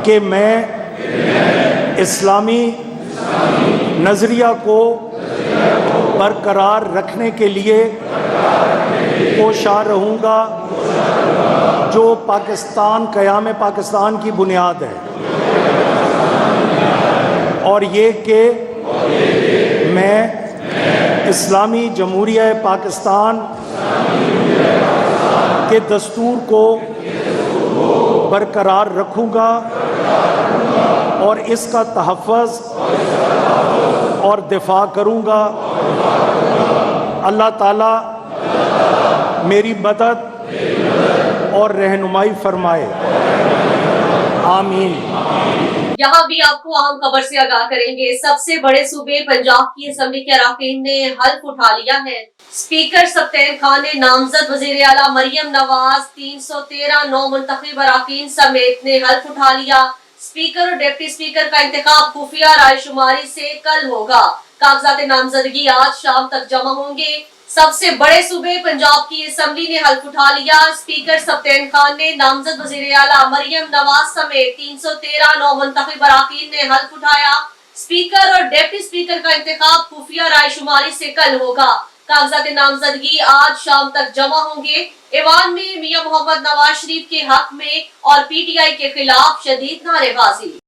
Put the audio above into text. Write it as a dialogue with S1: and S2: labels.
S1: کہ میں اسلامی نظریہ کو برقرار رکھنے کے لیے کوشاں رہوں گا جو پاکستان قیام پاکستان کی بنیاد ہے، اور یہ کہ میں اسلامی جمہوریہ پاکستان کے دستور کو برقرار رکھوں گا اور اس کا تحفظ اور دفاع کروں گا۔ اللہ تعالیٰ میری مدد اور رہنمائی فرمائے، آمین۔
S2: یہاں بھی آپ کو اہم خبر سے آگاہ کریں گے۔ سب سے بڑے صوبے پنجاب کی اسمبلی کے اراکین نے حلف اٹھا لیا ہے۔ اسپیکر سبطین خان نے نامزد وزیر اعلیٰ مریم نواز 313 نو منتخب اراکین سمیت نے حلف اٹھا لیا۔ اسپیکر اور ڈپٹی اسپیکر کا انتخاب خفیہ رائے شماری سے کل ہوگا۔ کاغذات نامزدگی آج شام تک جمع ہوں گے۔ سب سے بڑے صوبے پنجاب کی اسمبلی نے حلف اٹھا لیا۔ اسپیکر سبطین خان نے نامزد وزیر اعلیٰ مریم نواز سمیت 313 نو منتخب اراکین نے حلف اٹھایا۔ اسپیکر اور ڈپٹی اسپیکر کا انتخاب خفیہ رائے شماری سے کل ہوگا۔ کاغذات نامزدگی آج شام تک جمع ہوں گے۔ ایوان میں میاں محمد نواز شریف کے حق میں اور پی ٹی آئی کے خلاف شدید نعرے بازی۔